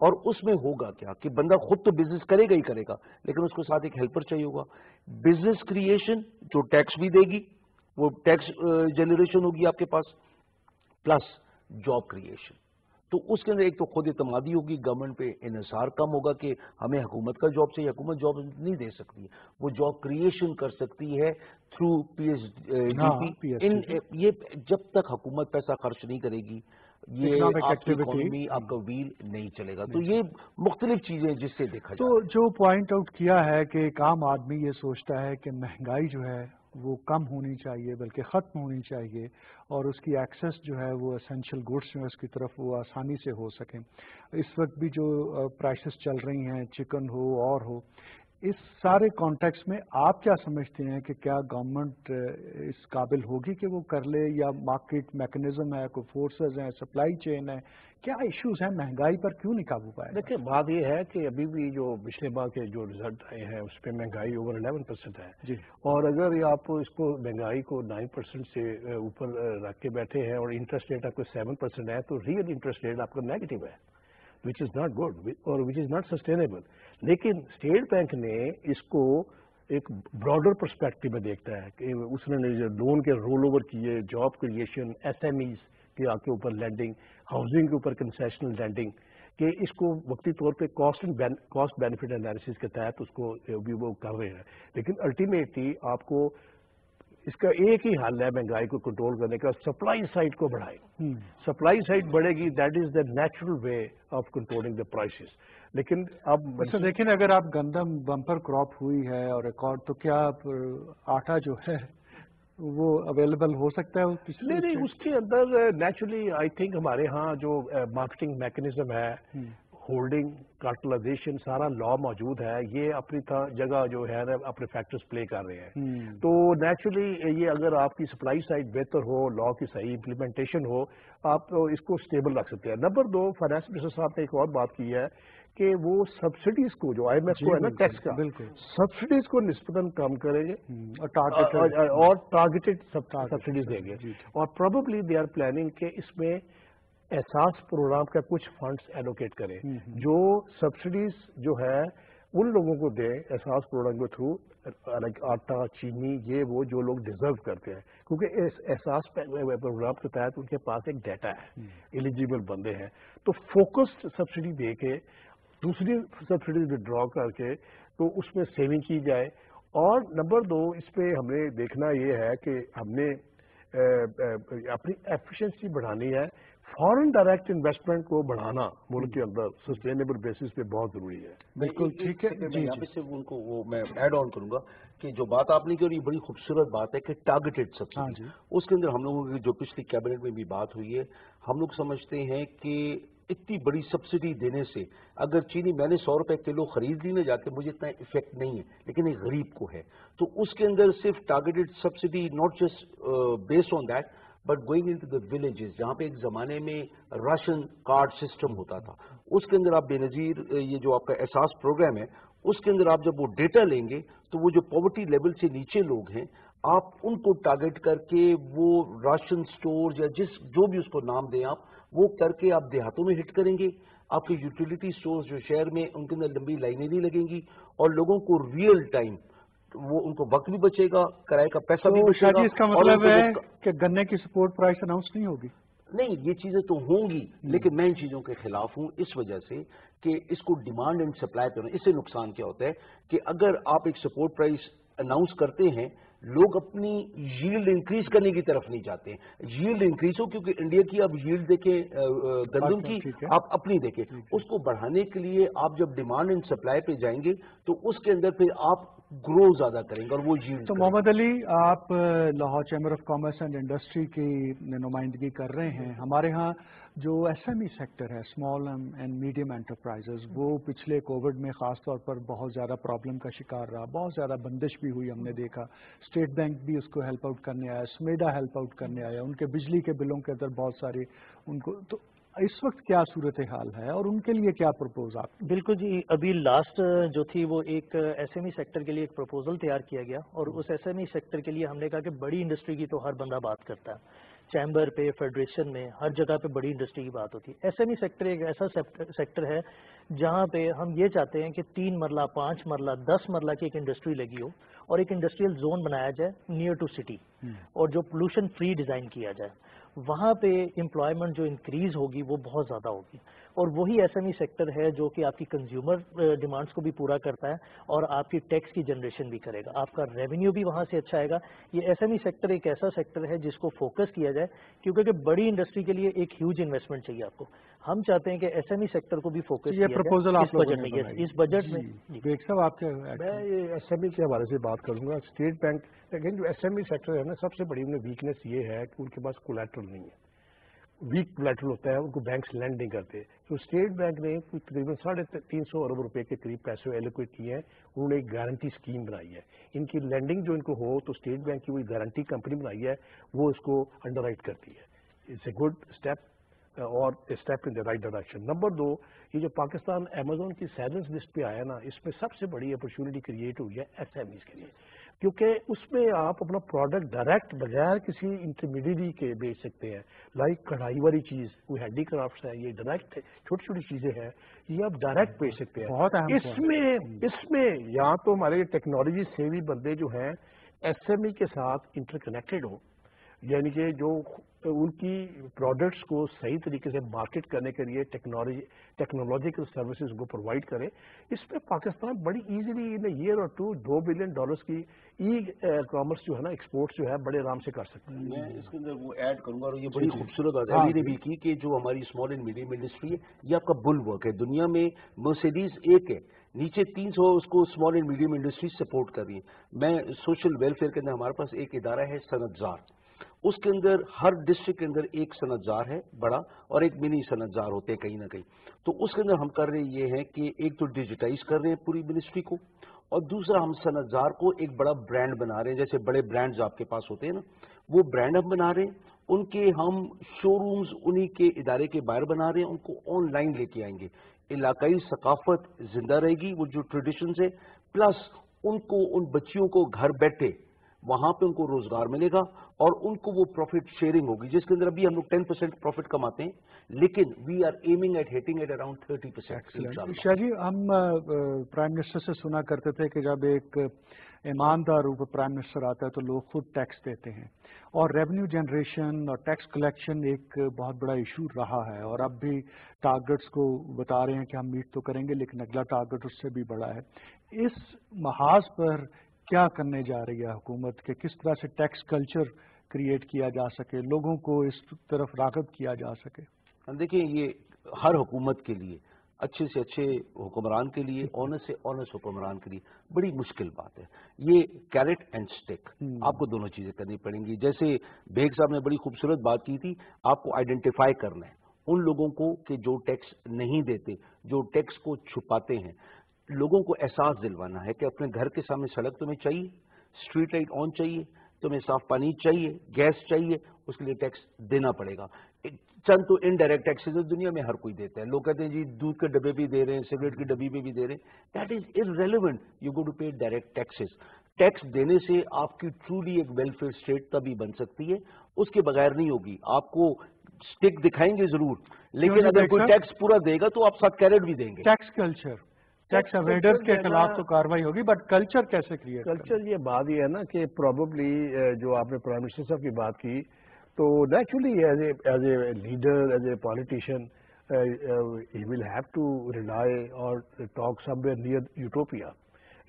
اور اس میں ہوگا کیا کہ بندہ خود تو بزنس کرے گا ہی کرے گا, لیکن اس کو ساتھ ایک ہیلپر چاہیے ہوگا. بزنس کریشن جو ٹیکس بھی دے گی, وہ ٹیکس جنریشن ہوگی آپ کے پاس, پلس جاب کریشن. تو اس کے اندر ایک تو خود اعتمادی ہوگی, گورنمنٹ پہ انحصار کم ہوگا کہ ہمیں حکومت کا جاب چاہیے, حکومت جاب نہیں دے سکتی, وہ جاب کریشن کر سکتی ہے تھرو PSDP. یہ جب تک حکومت پیسہ خرچ نہیں کرے گی, یہ آپ کی اکانومی, آپ کا ویل نہیں چلے گا. تو یہ مختلف چیزیں جس سے دیکھا جائے. تو جو پوائنٹ آؤٹ کیا ہے کہ ایک عام آدمی یہ سوچتا ہے کہ مہنگائی جو ہے وہ کم ہونی چاہیے, بلکہ ختم ہونی چاہیے, اور اس کی ایکسیس جو ہے وہ اسینشیل گڈس جو ہے اس کی طرف وہ آسانی سے ہو سکیں. اس وقت بھی جو پرائسز چل رہی ہیں, چکن ہو اور ہو, اس سارے کانٹیکس میں آپ کیا سمجھتے ہیں کہ کیا گورنمنٹ اس قابل ہوگی کہ وہ کر لے, یا مارکیٹ میکنزم ہے, کوئی فورسز ہیں, سپلائی چین ہے, کیا ایشوز ہیں, مہنگائی پر کیوں نہیں قابو پائے؟ دیکھیں, بات یہ ہے کہ ابھی بھی جو پچھلے بار کے جو رزلٹ آئے ہیں اس پہ مہنگائی اوور 11% ہے جی. اور اگر آپ اس کو مہنگائی کو 9% سے اوپر رکھ کے بیٹھے ہیں اور انٹرسٹ ریٹ آپ کو 7% ہے, تو ریئل انٹرسٹ ریٹ آپ کا نیگیٹو ہے, وچ از ناٹ گڈ اور وچ از ناٹ سسٹینیبل. لیکن اسٹیٹ بینک نے اس کو ایک براڈر پرسپیکٹو میں دیکھتا ہے کہ اس نے لون کے رول اوور کیے, جاب کریشن, SMEs کے اوپر لینڈنگ, ہاؤسنگ کے اوپر کنسیشنل لینڈنگ, کہ اس کو وقتی طور پہ کاسٹ بینیفٹ انالیسس کے تحت اس کو بھی وہ کر رہے ہیں. لیکن الٹیمیٹلی آپ کو اس کا ایک ہی حل ہے مہنگائی کو کنٹرول کرنے کا, سپلائی سائڈ کو بڑھائیں. سپلائی سائڈ بڑھے گی, that is the natural way of controlling the prices. لیکن اب لیکن اگر آپ گندم بمپر کراپ ہوئی ہے اور ریکارڈ, تو کیا آٹا جو ہے وہ اویلیبل ہو سکتا ہے؟ نہیں, اس کے اندر نیچرلی آئی تھنک ہمارے ہاں جو مارکیٹنگ میکنزم ہے, ہولڈنگ, کارٹلائزیشن, سارا لا موجود ہے. یہ اپنی جگہ جو ہے نا اپنے فیکٹرز پلے کر رہے ہیں. تو نیچرلی یہ اگر آپ کی سپلائی سائڈ بہتر ہو, لا کی صحیح امپلیمنٹیشن ہو, آپ اس کو اسٹیبل رکھ سکتے ہیں. نمبر 2, فائنانس منسٹر صاحب نے ایک اور بات کی ہے کہ وہ سبسڈیز کو, جو IMF کو ہے نا ٹیکس کا, سبسڈیز کو نسبتاً کم کریں گے اور ٹارگیٹڈ سبسڈیز دیں گے. اور پروبیبلی دے آر پلاننگ کہ اس میں احساس پروگرام کا کچھ فنڈز ایلوکیٹ کریں جو سبسڈیز جو ہے ان لوگوں کو دیں احساس پروگرام کے تھرو, لائک آٹا, چینی, یہ وہ جو لوگ ڈیزرو کرتے ہیں, کیونکہ اس احساس پروگرام کے تحت ان کے پاس ایک ڈیٹا ہے, ایلیجیبل بندے ہیں. تو فوکسڈ سبسڈی دے کے دوسری سبسڈی ودرا کر کے تو اس میں سیونگ کی جائے. اور نمبر 2, اس پہ ہمیں دیکھنا یہ ہے کہ ہم نے اپنی ایفیشنسی بڑھانی ہے. فارن ڈائریکٹ انویسٹمنٹ کو بڑھانا ملک کے اندر سسٹینیبل بیسس پہ بہت ضروری ہے. بالکل ٹھیک ہے. یہاں پہ صرف ان کو وہ میں ایڈ آن کروں گا کہ جو بات آپ نے کی, اور یہ بڑی خوبصورت بات ہے کہ ٹارگیٹڈ سبسڈی, اس کے اندر ہم لوگوں کی جو پچھلی کیبنٹ میں بھی بات ہوئی ہے, ہم لوگ سمجھتے ہیں کہ اتنی بڑی سبسڈی دینے سے, اگر چینی میں نے 100 روپے کلو خرید لی نا جا کے, مجھے اتنا افیکٹ نہیں ہے, لیکن ایک غریب کو ہے. تو اس کے اندر صرف targeted subsidy, not just based on that, but going into the villages, جہاں پہ ایک زمانے میں راشن کارڈ سسٹم ہوتا تھا, اس کے اندر آپ بے نظیر یہ جو آپ کا احساس پروگرام ہے, اس کے اندر آپ جب وہ ڈیٹا لیں گے تو وہ جو پاورٹی لیول سے نیچے لوگ ہیں, آپ ان کو ٹارگیٹ کر کے وہ راشن سٹور یا جو بھی اس کو نام دیں آپ, وہ کر کے آپ دیہاتوں میں ہٹ کریں گے. آپ کے یوٹیلیٹی سٹورز جو شہر میں, ان کے اندر لمبی لائنیں نہیں لگیں گی, اور لوگوں کو ریئل ٹائم وہ ان کو وقت بھی بچے گا, کرائے کا پیسہ بھی بچے گا. اس کا مطلب ہے کہ گنے کی سپورٹ پرائس اناؤنس نہیں ہوگی؟ نہیں, یہ چیزیں تو ہوں گی, لیکن میں ان چیزوں کے خلاف ہوں, اس وجہ سے کہ اس کو ڈیمانڈ اینڈ سپلائی پہ, اس سے نقصان کیا ہوتا ہے کہ اگر آپ ایک سپورٹ پرائس اناؤنس کرتے ہیں, لوگ اپنی ییلڈ انکریز کرنے کی طرف نہیں جاتے ہیں. ییلڈ انکریز ہو, کیونکہ انڈیا کی آپ ییلڈ دیکھیں گندم کی, آپ اپنی دیکھیں, اس کو بڑھانے کے لیے آپ جب ڈیمانڈ اینڈ سپلائی پہ جائیں گے تو اس کے اندر پھر آپ گرو زیادہ کریں گے, اور وہ ییلڈ. تو محمد علی, آپ Lahore chamber of commerce and industry کی نمائندگی کر رہے ہیں. ہمارے ہاں جو SME سیکٹر ہے, اسمال اینڈ میڈیم انٹرپرائزز, وہ پچھلے کووڈ میں خاص طور پر بہت زیادہ پرابلم کا شکار رہا, بہت زیادہ بندش بھی ہوئی, ہم نے دیکھا. اسٹیٹ بینک بھی اس کو ہیلپ آؤٹ کرنے آیا, سمیڈا ہیلپ آؤٹ کرنے آیا, ان کے بجلی کے بلوں کے اندر بہت ساری ان کو. تو اس وقت کیا صورتحال ہے اور ان کے لیے کیا پرپوز آپ؟ بالکل جی, ابھی لاسٹ جو تھی وہ ایک SME سیکٹر کے لیے ایک پرپوزل تیار کیا گیا, اور اس SME سیکٹر کے لیے ہم نے کہا کہ بڑی انڈسٹری کی تو ہر بندہ بات کرتا ہے, چیمبر پہ, فیڈریشن میں, ہر جگہ پہ بڑی انڈسٹری کی بات ہوتی ہے. SME سیکٹر ایک ایسا سیکٹر ہے جہاں پہ ہم یہ چاہتے ہیں کہ 3 مرلہ 5 مرلہ 10 مرلہ کی ایک انڈسٹری لگی ہو, اور ایک انڈسٹریل زون بنایا جائے نیئر ٹو سٹی, اور جو پولوشن فری ڈیزائن کیا جائے. وہاں پہ امپلائمنٹ جو انکریز ہوگی وہ بہت زیادہ ہوگی, اور وہی SME سیکٹر ہے جو کہ آپ کی کنزیومر ڈیمانڈس کو بھی پورا کرتا ہے اور آپ کی ٹیکس کی جنریشن بھی کرے گا, آپ کا ریونیو بھی وہاں سے اچھا آئے گا. یہ SME سیکٹر ایک ایسا سیکٹر ہے جس کو فوکس کیا جائے, کیونکہ کہ بڑی انڈسٹری کے لیے ایک ہیوج انویسٹمنٹ چاہیے آپ کو. ہم چاہتے ہیں کہ SME سیکٹر کو بھی فوکس کیا جائے اس بجٹ میں. اس بجٹ میں بیگ صاحب آپ کے, میں یہ SME کے حوالے سے بات کروں گا. اسٹیٹ بینک, لیکن جو SME سیکٹر ہے نا, سب سے بڑی انہیں ویکنیس یہ ہے کہ ان کے پاس کولیٹرل نہیں ہے, ویک کولیٹرل ہوتا ہے, ان کو بینکس لینڈ نہیں کرتے. تو اسٹیٹ بینک نے تقریباً 350 ارب روپے کے قریب پیسے ایلوکیٹ کیے ہیں. انہوں نے ایک گارنٹی اسکیم بنائی ہے. ان کی لینڈنگ جو ان کو ہو تو اسٹیٹ بینک کی وہی گارنٹی کمپنی بنائی ہے, وہ اس کو انڈر رائٹ کرتی ہے. اٹس اے گڈ اسٹیپ, اور step in the right direction. Number 2, یہ جو پاکستان ایمیزون کی سائلنس لسٹ پہ آیا نا, اس میں سب سے بڑی اپرچونٹی کریٹ ہوئی ہے SMEs کے لیے, کیونکہ اس میں آپ اپنا پروڈکٹ ڈائریکٹ بغیر کسی انٹرمیڈیری کے بیچ سکتے ہیں. لائک کڑھائی والی چیز, کوئی ہینڈی کرافٹس ہے, یہ ڈائریکٹ چھوٹی چھوٹی چیزیں ہیں, یہ آپ ڈائریکٹ بیچ سکتے ہیں. اس میں یا تو ہمارے ٹیکنالوجی سیوی بندے جو ہیں SME کے ساتھ انٹر کنیکٹڈ ہوں, یعنی کہ جو ان کی پروڈکٹس کو صحیح طریقے سے مارکیٹ کرنے کے لیے ٹیکنالوجیکل سروسز کو پرووائڈ کرے. اس پہ پاکستان بڑی ایزیلی ان ایئر اور $2 بلین کی ای کامرس جو ہے نا ایکسپورٹس جو ہے بڑے آرام سے کر سکتے ہیں. میں اس کے اندر وہ ایڈ کروں گا اور یہ بڑی خوبصورت بات ہے علی نے بھی کی کہ جو ہماری اسمال اینڈ میڈیم انڈسٹری ہے یہ آپ کا بل ورک ہے. دنیا میں مرسیڈیز ایک ہے, نیچے 300 اس کو small and medium industry support کر رہی ہے. میں سوشل ویلفیئر کے اندر ہمارے پاس ایک ادارہ ہے صنعتزار, اس کے اندر ہر ڈسٹرکٹ کے اندر ایک صنعتزار ہے بڑا اور ایک منی صنعتزار ہوتے ہیں کہیں نہ کہیں. تو اس کے اندر ہم کر رہے یہ ہے کہ ایک تو ڈیجیٹائز کر رہے ہیں پوری منسٹری کو, اور دوسرا ہم صنعتزار کو ایک بڑا برانڈ بنا رہے ہیں. جیسے بڑے برانڈز آپ کے پاس ہوتے ہیں نا, وہ برانڈ ہم بنا رہے ہیں, ان کے ہم شو رومز انہی کے ادارے کے باہر بنا رہے ہیں, ان کو آن لائن لے کے آئیں گے. علاقائی ثقافت زندہ رہے گی, وہ جو ٹریڈیشنز ہے, پلس ان کو ان بچیوں کو گھر بیٹھے وہاں پہ ان کو روزگار ملے گا اور ان کو وہ پروفٹ شیئرنگ ہوگی, جس کے اندر ابھی ہم لوگ 10% پروفٹ کماتے ہیں, لیکن we are aiming at hitting at around 30%. Shah ji, ہم پرائم منسٹر سے سنا کرتے تھے کہ جب ایک ایماندار اوپر پرائم منسٹر آتا ہے تو لوگ خود ٹیکس دیتے ہیں, اور ریونیو جنریشن اور ٹیکس کلیکشن ایک بہت بڑا ایشو رہا ہے, اور اب بھی ٹارگٹس کو بتا رہے ہیں کہ ہم میٹ تو کریں گے لیکن اگلا ٹارگٹ اس سے بھی بڑا ہے. اس محاذ پر کیا کرنے جا رہی ہے حکومت کہ کس طرح سے ٹیکس کلچر کریٹ کیا جا سکے, لوگوں کو اس طرف راغب کیا جا سکے؟ دیکھیں, یہ ہر حکومت کے لیے, اچھے سے اچھے حکمران کے لیے, آنےسٹ سے آنےسٹ حکمران کے لیے بڑی مشکل بات ہے. یہ کیرٹ اینڈ سٹک, آپ کو دونوں چیزیں کرنی پڑیں گی. جیسے بیگ صاحب نے بڑی خوبصورت بات کی تھی, آپ کو آئیڈینٹیفائی کرنا ہے ان لوگوں کو کہ جو ٹیکس نہیں دیتے, جو ٹیکس کو چھپاتے ہیں. لوگوں کو احساس دلوانا ہے کہ اپنے گھر کے سامنے سڑک تمہیں چاہیے, اسٹریٹ لائٹ آن چاہیے, تمہیں صاف پانی چاہیے, گیس چاہیے, اس کے لیے ٹیکس دینا پڑے گا. چند تو انڈائریکٹ ٹیکسز دنیا میں ہر کوئی دیتا ہے. لوگ کہتے ہیں جی دودھ کے ڈبے بھی دے رہے ہیں, سگریٹ کی ڈبی بھی دے رہے ہیں. That is irrelevant. You go to pay direct taxes. Tax دینے سے آپ کی ٹرولی ایک ویلفیئر اسٹیٹ تبھی بن سکتی ہے, اس کے بغیر نہیں ہوگی. آپ کو اسٹک دکھائیں گے ضرور, لیکن اگر کوئی ٹیکس پورا دے گا تو آپ ساتھ کیرٹ بھی دیں گے. ٹیکس کلچر, ٹیکس اویڈرز کے خلاف تو کاروائی ہوگی, بٹ کلچر کیسے کریٹ؟ کلچر یہ بات یہ ہے نا کہ پروبیبلی جو آپ نے پرائم منسٹر صاحب کی بات کی, تو naturally as a leader, as a politician, he will have to rely اور talk somewhere near utopia.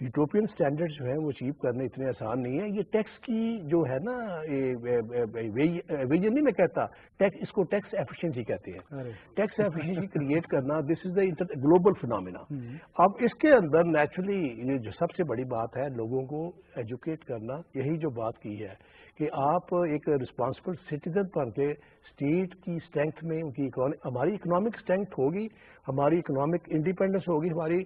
Utopian standard جو ہیں وہ اچیو کرنے اتنے آسان نہیں ہیں. یہ ٹیکس کی جو ہے نا, ویژن نہیں میں کہتا, اس کو ٹیکس ایفیشینسی کہتے ہیں. ٹیکس ایفیشینسی کریٹ کرنا, دس از دا گلوبل فنامنا. اب اس کے اندر نیچرلی یہ جو سب سے بڑی بات ہے لوگوں کو ایجوکیٹ کرنا. یہی جو بات کی ہے کہ آپ ایک رسپانسبل سٹیزن بن کے اسٹیٹ کی اسٹرینتھ میں, ان کی ہماری اکنامک اسٹرینتھ ہوگی, ہماری اکنامک انڈیپینڈنس ہوگی, ہماری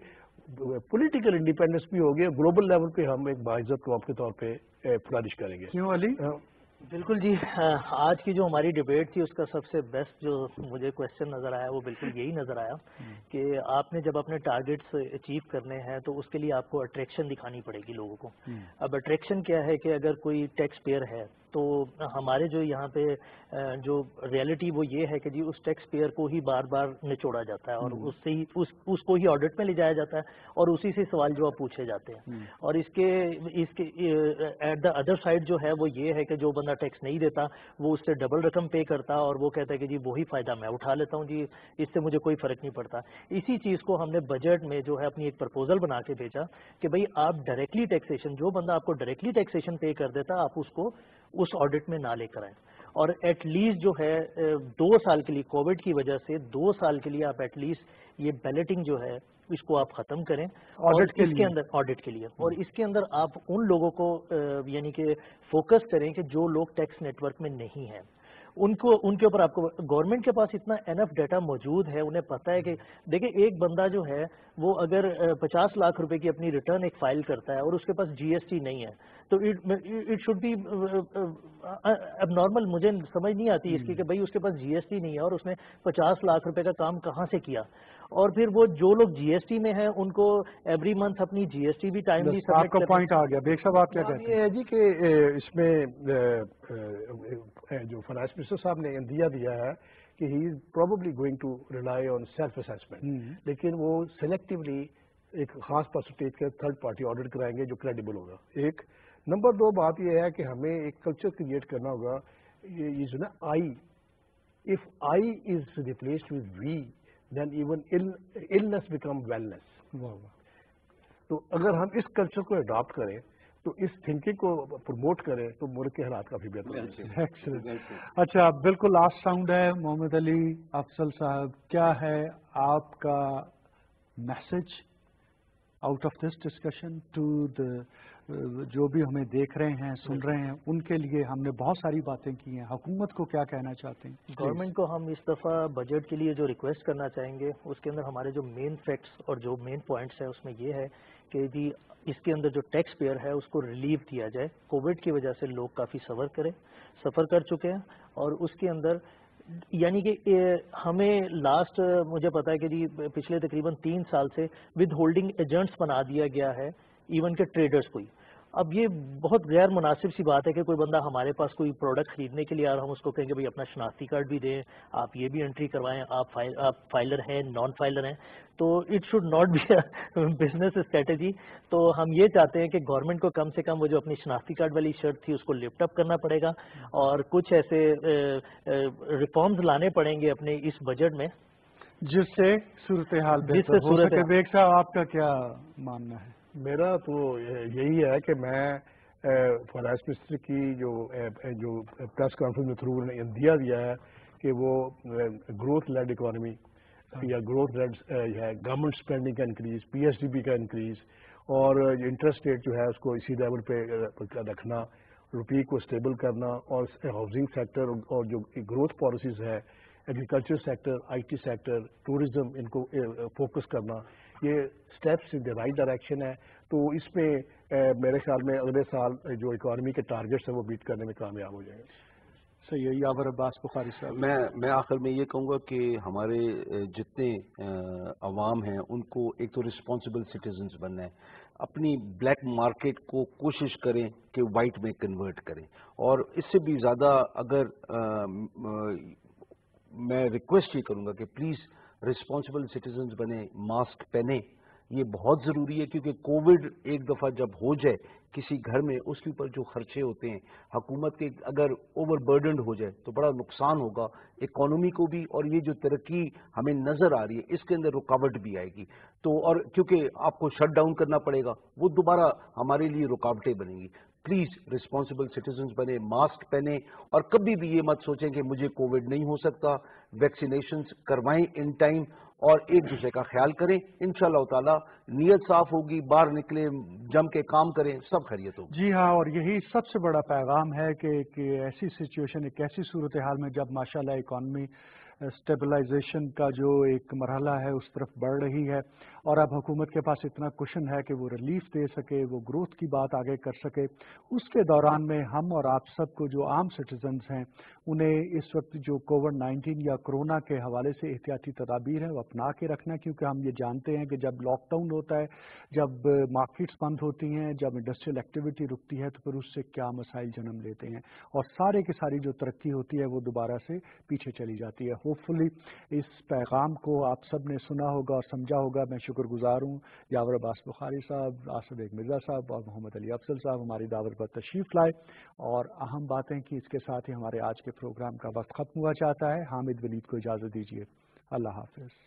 پولیٹیکل انڈیپینڈنس بھی ہوگی, گلوبل لیول پہ ہم ایک باعزت قوم کے طور پہ فلرش کریں گے. کیوں علی؟ بالکل جی, آج کی جو ہماری ڈیبیٹ تھی اس کا سب سے بیسٹ جو مجھے کویشچن نظر آیا وہ بالکل یہی نظر آیا کہ آپ نے جب اپنے ٹارگیٹس اچیو کرنے ہیں تو اس کے لیے آپ کو اٹریکشن دکھانی پڑے گی لوگوں کو. اب اٹریکشن کیا ہے کہ اگر کوئی ٹیکس پیئر ہے تو ہمارے جو یہاں پہ جو ریئلٹی وہ یہ ہے کہ جی اس ٹیکس پیئر کو ہی بار بار نچوڑا جاتا ہے اور اس سے ہی اس کو ہی آڈٹ میں لے جایا جاتا ہے اور اسی سے سوال جواب پوچھے جاتے ہیں. اور اس کے ایٹ دا ادر سائڈ جو ہے وہ یہ ہے کہ جو بندہ ٹیکس نہیں دیتا وہ اس سے ڈبل رقم پے کرتا اور وہ کہتا ہے کہ جی وہی فائدہ میں اٹھا لیتا ہوں, جی اس سے مجھے کوئی فرق نہیں پڑتا. اسی چیز کو ہم نے بجٹ میں جو ہے اپنی ایک پرپوزل بنا کے بھیجا کہ بھئی آپ ڈائریکٹلی ٹیکسیشن, جو بندہ آپ کو ڈائریکٹلی ٹیکسیشن پے کر دیتا آپ اس کو اس آڈٹ میں نہ لے کر آئیں. اور ایٹ لیسٹ جو ہے 2 سال کے لیے, کووڈ کی وجہ سے 2 سال کے لیے آپ ایٹ لیسٹ یہ بیلٹنگ جو ہے اس کو آپ ختم کریں آڈٹ کے لیے. اور اس کے اندر آپ ان لوگوں کو یعنی کہ فوکس کریں کہ جو لوگ ٹیکس نیٹ ورک میں نہیں ہیں, ان کے اوپر آپ کو گورنمنٹ کے پاس اتنا انف ڈیٹا موجود ہے, انہیں پتہ ہے کہ دیکھیں ایک بندہ جو ہے وہ اگر 50 لاکھ روپے کی اپنی ریٹرن ایک فائل کرتا ہے اور اس کے پاس جی ایس ٹی نہیں ہے تو اٹ شوڈ بی اب نارمل. مجھے سمجھ نہیں آتی اس کی کہ بھائی اس کے پاس جی ایس ٹی نہیں ہے اور اس نے 50 لاکھ روپے کا کام کہاں سے کیا. اور پھر وہ جو لوگ جی ایس ٹی میں ہیں ان کو ایوری منتھ اپنی جی ایس ٹی بھی ٹائملی آپ کا پوائنٹ آ گیا. بیگ صاحب آپ کیا کہتے ہیں؟ یہ ہے جی کہ اس میں جو فائنانس منسٹر صاحب نے دیا ہے کہ he is probably going to rely on self assessment, لیکن وہ سلیکٹیولی ایک خاص پرسنٹیج کے تھرڈ پارٹی آڈٹ کرائیں گے جو کریڈیبل ہوگا. ایک نمبر 2 بات یہ ہے کہ ہمیں ایک کلچر کریٹ کرنا ہوگا یہ جو نا آئی، if I is replaced with we, then even illness become wellness. تو اگر ہم اس کلچر کو اڈاپٹ کریں تو اس تھنکنگ کو پروموٹ کریں تو ملک کے حالات کافی بہتر ہیں. اچھا، بالکل لاسٹ ساؤنڈ ہے. محمد علی افضل صاحب، کیا ہے آپ کا message out of this discussion to جو بھی ہمیں دیکھ رہے ہیں، سن رہے ہیں، ان کے لیے؟ ہم نے بہت ساری باتیں کی ہیں، حکومت کو کیا کہنا چاہتے ہیں؟ گورنمنٹ کو ہم اس دفعہ بجٹ کے لیے جو ریکویسٹ کرنا چاہیں گے، اس کے اندر ہمارے جو مین فیکٹس اور جو مین پوائنٹس ہیں اس میں یہ ہے کہ جی اس کے اندر جو ٹیکس پیئر ہے اس کو ریلیو دیا جائے. کووڈ کی وجہ سے لوگ کافی سفر کر چکے ہیں، اور اس کے اندر یعنی کہ ہمیں لاسٹ مجھے پتا ہے کہ جی پچھلے تقریباً 3 سال سے ود ہولڈنگ ایجنٹس بنا دیا گیا ہے ایون کہ ٹریڈرز کو ہی. اب یہ بہت غیر مناسب سی بات ہے کہ کوئی بندہ ہمارے پاس کوئی پروڈکٹ خریدنے کے لیے آ رہا، ہم اس کو کہیں گے بھائی اپنا شناختی کارڈ بھی دیں، آپ یہ بھی انٹری کروائیں، آپ فائلر ہیں، نان فائلر ہیں. تو it should not be business strategy. تو ہم یہ چاہتے ہیں کہ گورنمنٹ کو کم سے کم وہ جو اپنی شناختی کارڈ والی شرط تھی اس کو لفٹ اپ کرنا پڑے گا، اور کچھ ایسے ریفارمز لانے پڑیں گے اپنے اس بجٹ میں جس سے صورتحال بہتر ہو سکے. بیگ صاحب، آپ کا کیا ماننا ہے؟ میرا تو یہی ہے کہ میں فائنانس منسٹر کی جو پریس کانفرنس میں تھرو دیا ہے کہ وہ گروتھ لیڈ اکانومی یا گروتھ لیڈ ہے، گورنمنٹ اسپینڈنگ کا increase, P S D B کا انکریز، اور انٹرسٹ ریٹ جو ہے اس کو اسی لیول پہ رکھنا، روپی کو اسٹیبل کرنا، اور ہاؤسنگ سیکٹر اور جو گروتھ پالیسیز ہے، agriculture sector, I T sector, tourism, ان کو فوکس کرنا، یہ steps in the right direction ہے. تو اس میں میرے خیال میں اگلے سال جو اکانومی کے ٹارگیٹس ہیں وہ بیٹ کرنے میں کامیاب ہو جائیں گے. صحیح ہے. یاور عباس بخاری صاحب، میں آخر میں یہ کہوں گا کہ ہمارے جتنے عوام ہیں ان کو ایک تو رسپانسبل سٹیزنز بننا ہے. اپنی بلیک مارکیٹ کو کوشش کریں کہ وائٹ میں کنورٹ کریں، اور اس سے بھی زیادہ اگر میں ریکویسٹ یہ کروں گا کہ پلیز رسپانسبل سٹیزنز بنے، ماسک پہنیں. یہ بہت ضروری ہے کیونکہ کووڈ ایک دفعہ جب ہو جائے کسی گھر میں، اس کے اوپر جو خرچے ہوتے ہیں حکومت کے اگر اوور برڈنڈ ہو جائے تو بڑا نقصان ہوگا اکانومی کو بھی، اور یہ جو ترقی ہمیں نظر آ رہی ہے اس کے اندر رکاوٹ بھی آئے گی. تو اور کیونکہ آپ کو شٹ ڈاؤن کرنا پڑے گا، وہ دوبارہ ہمارے لیے رکاوٹیں بنیں گی. پلیز رسپانسبل سٹیزنز بنے، ماسک پہنیں، اور کبھی بھی یہ مت سوچیں کہ مجھے کووڈ نہیں ہو سکتا. ویکسینیشنز کروائیں ان ٹائم، اور ایک دوسرے کا خیال کریں. انشاءاللہ تعالی نیت صاف ہوگی، باہر نکلیں، جم کے کام کریں، سب خیریت ہوگی. جی ہاں، اور یہی سب سے بڑا پیغام ہے کہ ایسی سچویشن، ایک ایسی صورتحال میں جب ماشاءاللہ اکانومی اسٹیبلائزیشن کا جو ایک مرحلہ ہے اس طرف بڑھ رہی ہے، اور اب حکومت کے پاس اتنا کشن ہے کہ وہ ریلیف دے سکے، وہ گروتھ کی بات آگے کر سکے، اس کے دوران میں ہم اور آپ سب کو جو عام سٹیزنز ہیں انہیں اس وقت جو کووڈ-19 یا کرونا کے حوالے سے احتیاطی تدابیر ہیں وہ اپنا کے رکھنا، کیونکہ ہم یہ جانتے ہیں کہ جب لاک ڈاؤن ہوتا ہے، جب مارکیٹس بند ہوتی ہیں، جب انڈسٹریل ایکٹیویٹی رکتی ہے، تو پھر اس سے کیا مسائل جنم لیتے ہیں، اور سارے کی ساری جو ترقی ہوتی ہے وہ دوبارہ سے پیچھے چلی جاتی ہے. ہوپ فلی اس پیغام کو آپ سب نے سنا ہوگا اور سمجھا ہوگا. میں شکر گزار ہوں یاور عباس بخاری صاحب، آصف بیگ مرزا صاحب اور محمد علی افضل صاحب ہماری دعوت پر تشریف لائے اور اہم باتیں کی. اس کے ساتھ ہی ہمارے آج کے پروگرام کا وقت ختم ہوا چاہتا ہے. حامد ولید کو اجازت دیجیے. اللہ حافظ.